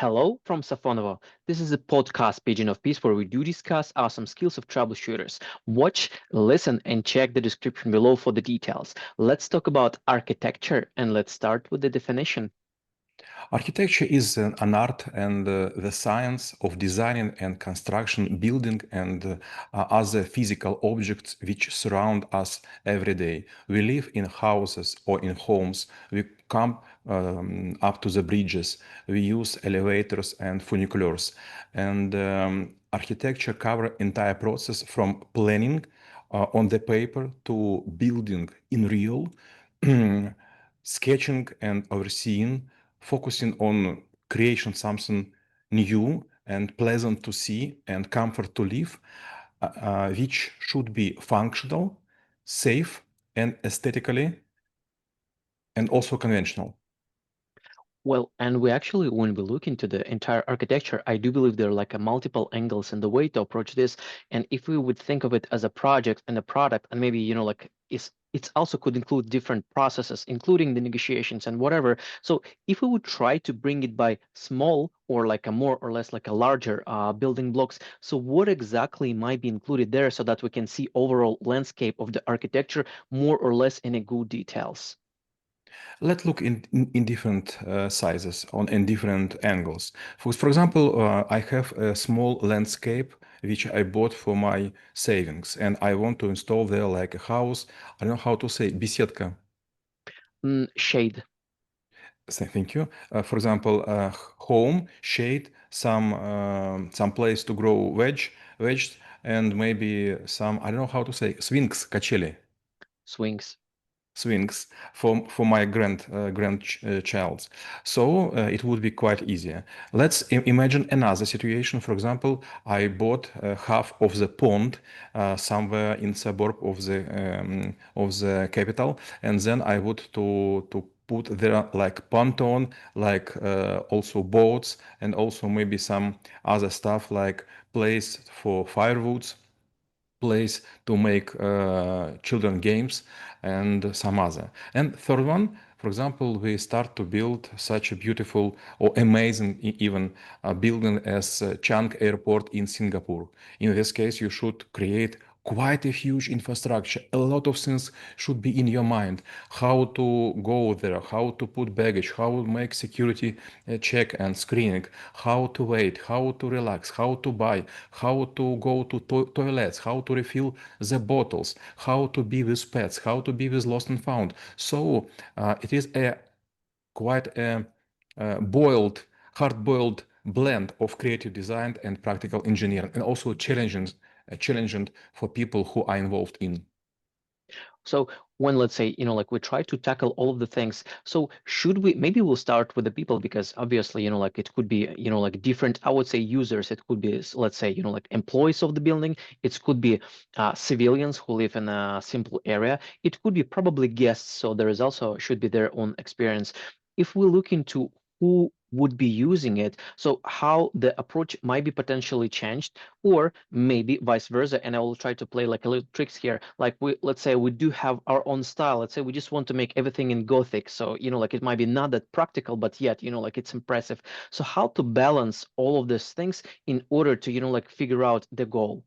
Hello from Safonovo. This is a podcast Pigeon of Peace where we do discuss awesome skills of troubleshooters. Watch, listen, and check the description below for the details. Let's talk about architecture and let's start with the definition. Architecture is an art and the science of designing and construction building and other physical objects which surround us every day. We live in houses or in homes. We come up to the bridges. We use elevators and funiculars. And architecture cover entire process from planning on the paper to building in real, sketching and overseeing, focusing on creation something new and pleasant to see and comfort to live, which should be functional, safe, and aesthetically, and also conventional. Well, and we actually, when we look into the entire architecture, I do believe there are like a multiple angles in the way to approach this. And if we would think of it as a project and a product, and maybe, like it's also could include different processes, including the negotiations and whatever. So if we would try to bring it by small or like a more or less like a larger building blocks, so what exactly might be included there so that we can see overall landscape of the architecture more or less in a good details? Let's look in different sizes in different angles. For example, I have a small landscape which I bought for my savings, and I want to install there like a house. I don't know how to say, беседка. Shade. Thank you. For example, home, shade, some place to grow veg, and maybe some, I don't know how to say, swings, качели. Swings. Swings for my grandchild. So it would be quite easier. Let's imagine another situation. For example, I bought half of the pond somewhere in suburb of the capital, and then I would to put there like pontoon, like also boats, and also maybe some other stuff like place for firewoods, place to make children games, and some other. And third one, for example, we start to build such a beautiful or amazing even building as Chang Airport in Singapore. In this case, you should create quite a huge infrastructure. A lot of things should be in your mind. How to go there, how to put baggage, how to make security check and screening, how to wait, how to relax, how to buy, how to go to toilets, how to refill the bottles, how to be with pets, how to be with lost and found. So it is a quite a hard-boiled blend of creative design and practical engineering, and also challenging for people who are involved in. So when let's say, like we try to tackle all of the things, so should we maybe we'll start with the people because obviously, like it could be, like different, I would say users, it could be, let's say, like employees of the building, it could be civilians who live in a simple area, it could be probably guests, so there is also should be their own experience. If we look into who would be using it, so how the approach might be potentially changed, or maybe vice versa. And I will try to play like a little tricks here. Like let's say we do have our own style. Let's say we just want to make everything in Gothic. So, like it might be not that practical, but yet, like it's impressive. So how to balance all of these things in order to, like figure out the goal?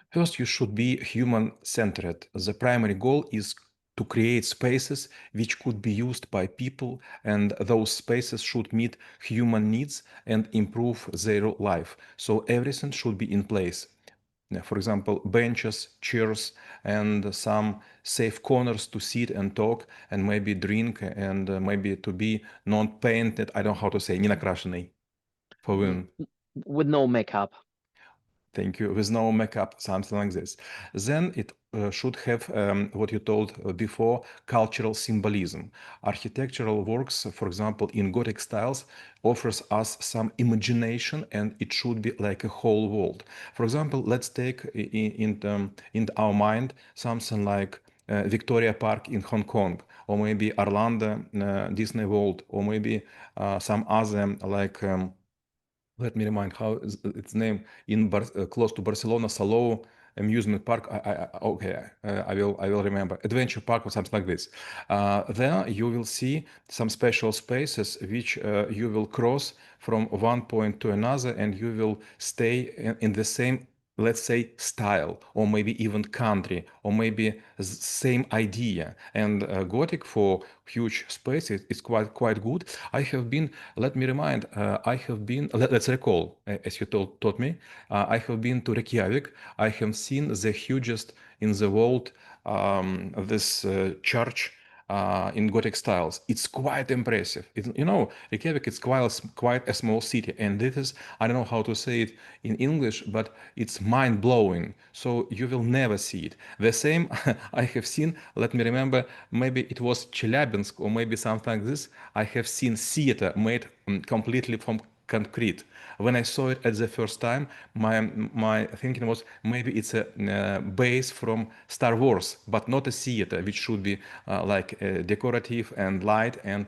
First, you should be human-centered. The primary goal is to create spaces which could be used by people, and those spaces should meet human needs and improve their life. So everything should be in place. For example, benches, chairs, and some safe corners to sit and talk, and maybe drink, and maybe to be non-painted. I don't know how to say, не накрашенный for Mm, women. with no makeup. Thank you. With no makeup, something like this. Then it should have what you told before, cultural symbolism. Architectural works, for example, in Gothic styles, offers us some imagination, and it should be like a whole world. For example, let's take in our mind something like Victoria Park in Hong Kong, or maybe Orlando Disney World, or maybe some other like. Let me remind how is its name in close to Barcelona, Salou, amusement park. I will remember, adventure park or something like this. There you will see some special spaces which you will cross from one point to another, and you will stay in the same, let's say, style, or maybe even country, or maybe same idea. And Gothic for huge spaces is quite good. I have been, let me remind, I have been, let's recall, as you taught me, I have been to Reykjavik. I have seen the hugest in the world, this church in Gothic styles. It's quite impressive. Reykjavik is quite a small city, and this is, I don't know how to say it in English, but it's mind-blowing. So you will never see it. The same I have seen, let me remember, maybe it was Chelyabinsk or maybe something like this. I have seen theater made completely from concrete. When I saw it at the first time, my thinking was maybe it's a base from Star Wars, but not a theater, which should be like decorative and light and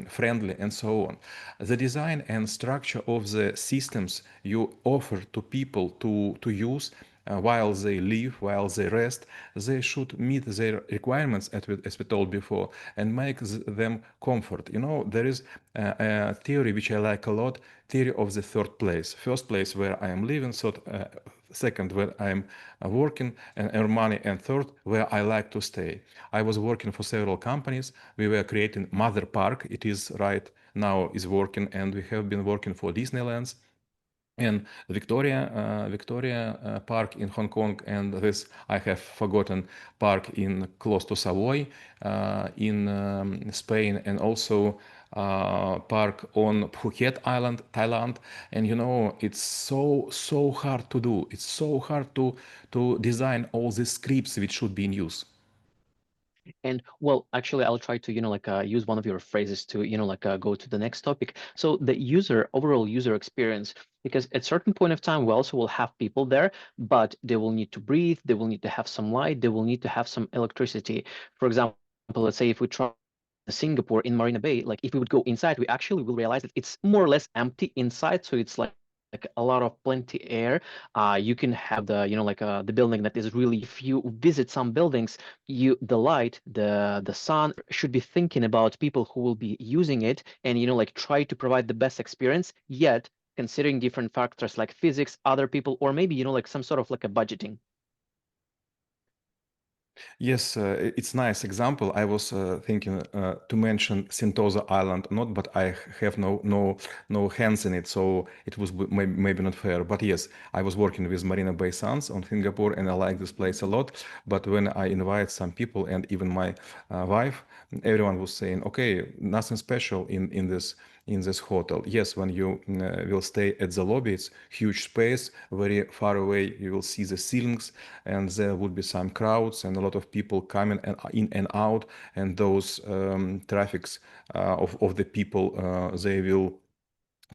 friendly and so on. The design and structure of the systems you offer to people to use while they live, while they rest, they should meet their requirements, as we told before, and make them comfort. There is a theory which I like a lot, theory of the third place. First place where I am living, second where I am working and earn money, and third where I like to stay. I was working for several companies. We were creating Mother Park. It is right now is working, and we have been working for Disneylands and Victoria Park in Hong Kong, and this I have forgotten park in close to Savoy in Spain, and also park on Phuket Island, Thailand. And it's so hard to do. It's so hard to design all these scripts which should be in use. And well, actually, I'll try to, use one of your phrases to, go to the next topic. So the overall user experience, because at certain point of time, we also will have people there, but they will need to breathe, they will need to have some light, they will need to have some electricity. For example, let's say if we try Singapore in Marina Bay, like if we would go inside, we actually will realize that it's more or less empty inside. So it's like a lot of plenty air. You can have the building that is really, if you visit some buildings, the light, the sun should be thinking about people who will be using it, and try to provide the best experience, yet considering different factors like physics, other people, or maybe some sort of like a budgeting. Yes, it's nice example. I was thinking to mention Sentosa Island, not, but I have no hands in it, so it was maybe not fair. But yes, I was working with Marina Bay Sands on Singapore, and I like this place a lot. But when I invite some people and even my wife, everyone was saying, "Okay, nothing special in this hotel." Yes, when you will stay at the lobby, it's huge space, very far away. You will see the ceilings, and there would be some crowds and a lot of people coming and in and out, and those traffics of the people, they will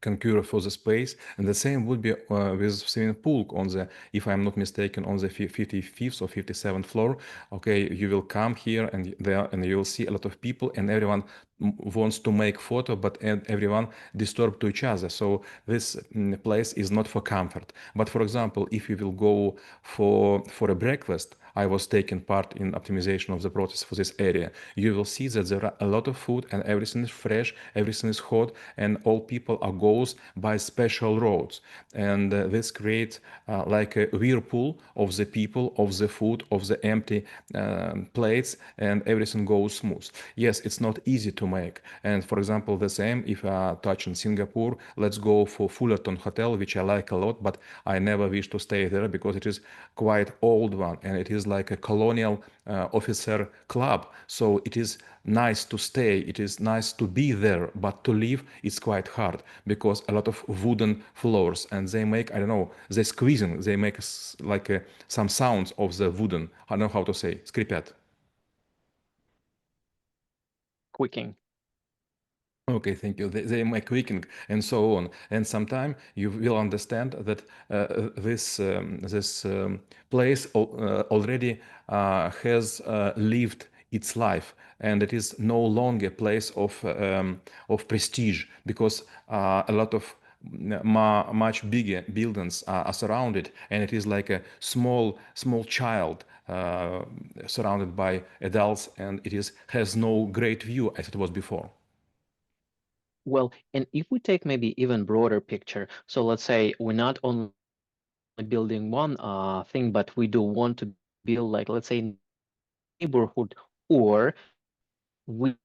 concur for the space. And the same would be with swimming pool on the, if I'm not mistaken, on the 55th or 57th floor. Okay, you will come here and there, and you will see a lot of people, and everyone wants to make photo, but everyone disturb to each other. So this place is not for comfort. But for example, if you will go for a breakfast, I was taking part in optimization of the process for this area. You will see that there are a lot of food, and everything is fresh, everything is hot, and all people are goes by special roads. And this creates like a whirlpool of the people, of the food, of the empty plates, and everything goes smooth. Yes, it's not easy to make. And for example, the same, if I touch in Singapore, let's go for Fullerton Hotel, which I like a lot, but I never wish to stay there because it is quite old one, and it is like a colonial officer club. So it is nice to stay, it is nice to be there, but to live is quite hard because a lot of wooden floors, and they make, I don't know, they squeezing, they make like some sounds of the wooden, I don't know how to say, скрипят. Quicking. Okay, thank you. They make clicking and so on. And sometime you will understand that this place already has lived its life, and it is no longer a place of prestige, because a lot of much bigger buildings are surrounded, and it is like a small child surrounded by adults, and it is has no great view as it was before. Well, and if we take maybe even broader picture, so let's say we're not only building one thing, but we do want to build like let's say neighborhood, or we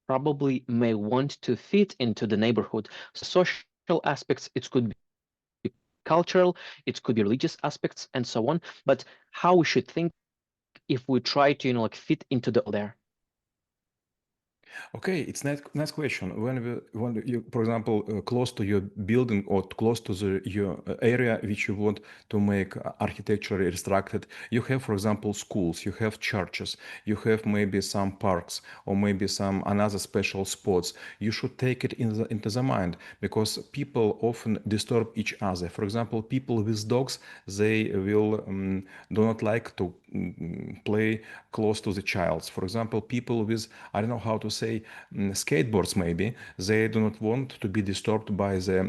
probably may want to fit into the neighborhood. Social aspects, it could be cultural, it could be religious aspects, and so on. But how we should think if we try to, like fit into the there. Okay, it's next question. When you, for example, close to your building or close to your area which you want to make architecturally restructured, you have, for example, schools, you have churches, you have maybe some parks or maybe some another special spots. You should take it into the mind, because people often disturb each other. For example, people with dogs, they will do not like to play close to the childs. For example, people with, I don't know how to say, skateboards maybe, they do not want to be disturbed by the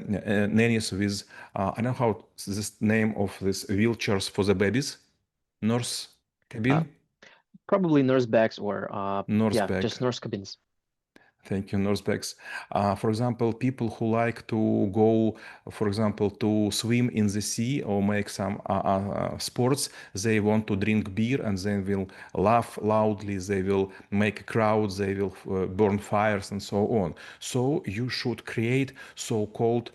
nannies with, I don't know how this name of this wheelchairs for the babies, nurse Uh, cabin, Probably nurse bags or nurse yeah, bag. just nurse cabins. Thank you, Norsbex. For example, people who like to go, for example, to swim in the sea or make some sports, they want to drink beer and they will laugh loudly, they will make crowds, they will burn fires and so on. So you should create so-called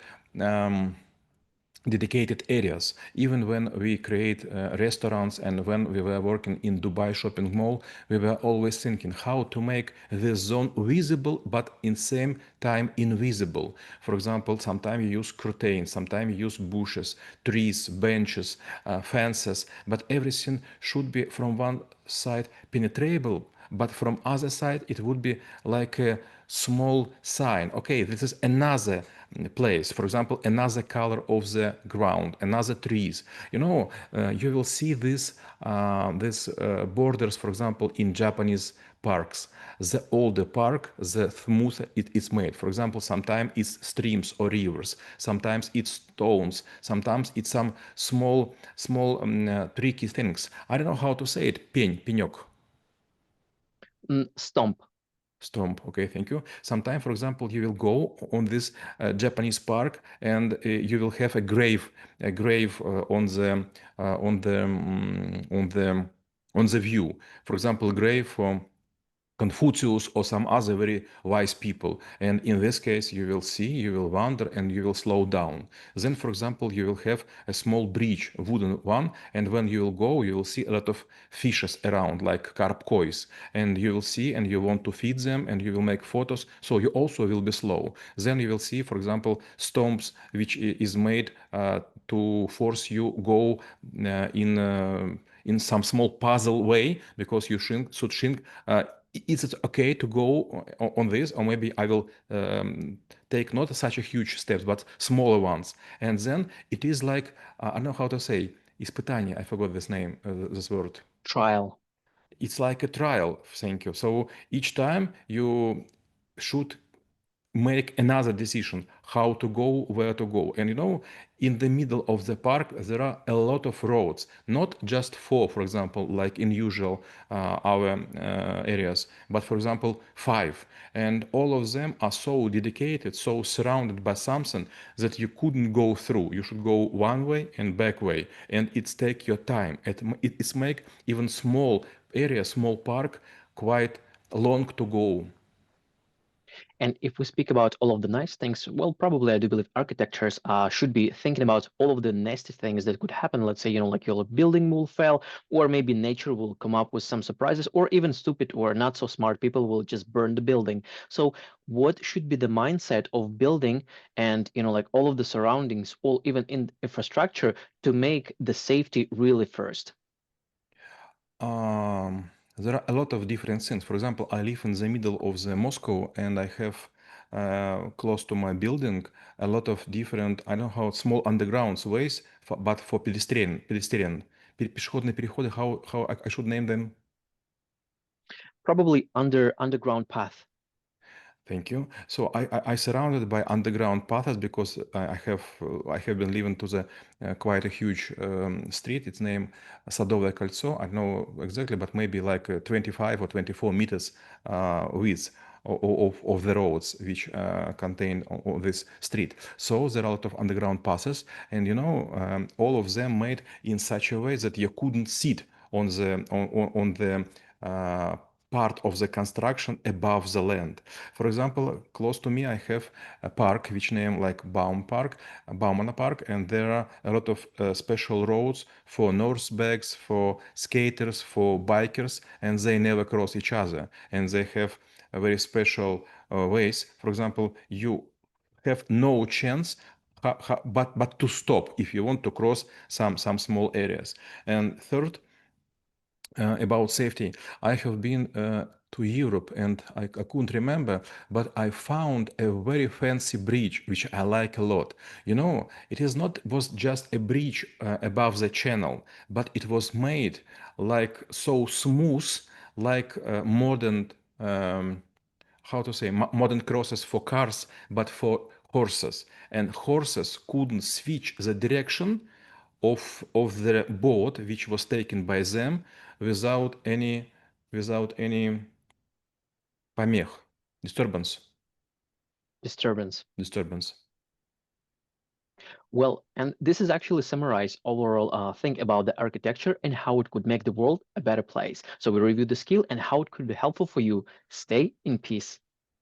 dedicated areas. Even when we create restaurants and when we were working in Dubai shopping mall, we were always thinking how to make this zone visible but in same time invisible. For example, sometimes you use curtains, sometimes you use bushes, trees, benches, fences, but everything should be from one side penetrable, but from other side it would be like a small sign. Okay, this is another place, for example, another color of the ground, another trees. You know, you will see this borders, for example, in Japanese parks. The older park, the smoother it is made. For example, sometimes it's streams or rivers, sometimes it's stones, sometimes it's some small tricky things. I don't know how to say it. Пенек. Stomp. Stomp. Okay, thank you. Sometime, for example, you will go on this Japanese park and you will have a grave on the view. For example, grave from Confucius or some other very wise people. And in this case, you will see, you will wander, and you will slow down. Then, for example, you will have a small bridge, wooden one, and when you will go, you will see a lot of fishes around, like carp kois, and you will see, and you want to feed them, and you will make photos, so you also will be slow. Then you will see, for example, stomps, which is made to force you go in some small puzzle way, because you should think is it okay to go on this, or maybe I will take not such a huge steps but smaller ones, and then it is like I don't know how to say испытание. I forgot this name, this word. Trial. It's like a trial. Thank you. So each time you should make another decision how to go, where to go. And you know, in the middle of the park there are a lot of roads, not just four, for example, like in usual our areas, but for example 5, and all of them are so dedicated, so surrounded by something that you couldn't go through. You should go one way and back way, and it's take your time. It's make even small area, small park, quite long to go. And if we speak about all of the nice things, well, probably I do believe architectures should be thinking about all of the nasty things that could happen. Let's say, like your building will fail, or maybe nature will come up with some surprises, or even stupid or not so smart people will just burn the building. So what should be the mindset of building and, like all of the surroundings, or even in infrastructure to make the safety really first? There are a lot of different things. For example, I live in the middle of the Moscow, and I have close to my building a lot of different, I don't know how, small underground ways, but for pedestrian, пешеходные переходы, how I should name them. Probably underground path. Thank you. So I surrounded by underground paths because I have been living to the quite a huge street. It's named Садовое кольцо. I don't know exactly, but maybe like 25 or 24 meters width of the roads which contain on this street. So there are a lot of underground passes, and all of them made in such a way that you couldn't sit on the part of the construction above the land. For example, close to me, I have a park which name like Baumana Park, and there are a lot of special roads for Norsebags, for skaters, for bikers, and they never cross each other, and they have a very special ways. For example, you have no chance but to stop if you want to cross some small areas. And third, about safety. I have been to Europe and I couldn't remember, but I found a very fancy bridge which I like a lot. It was just a bridge above the channel, but it was made like so smooth, like modern. How to say modern crosses for cars, but for horses, and horses couldn't switch the direction of the boat which was taken by them without any помех, Disturbance. disturbance. Well, and this is actually summarize overall thing about the architecture and how it could make the world a better place. So we reviewed the skill and how it could be helpful for you. Stay in peace.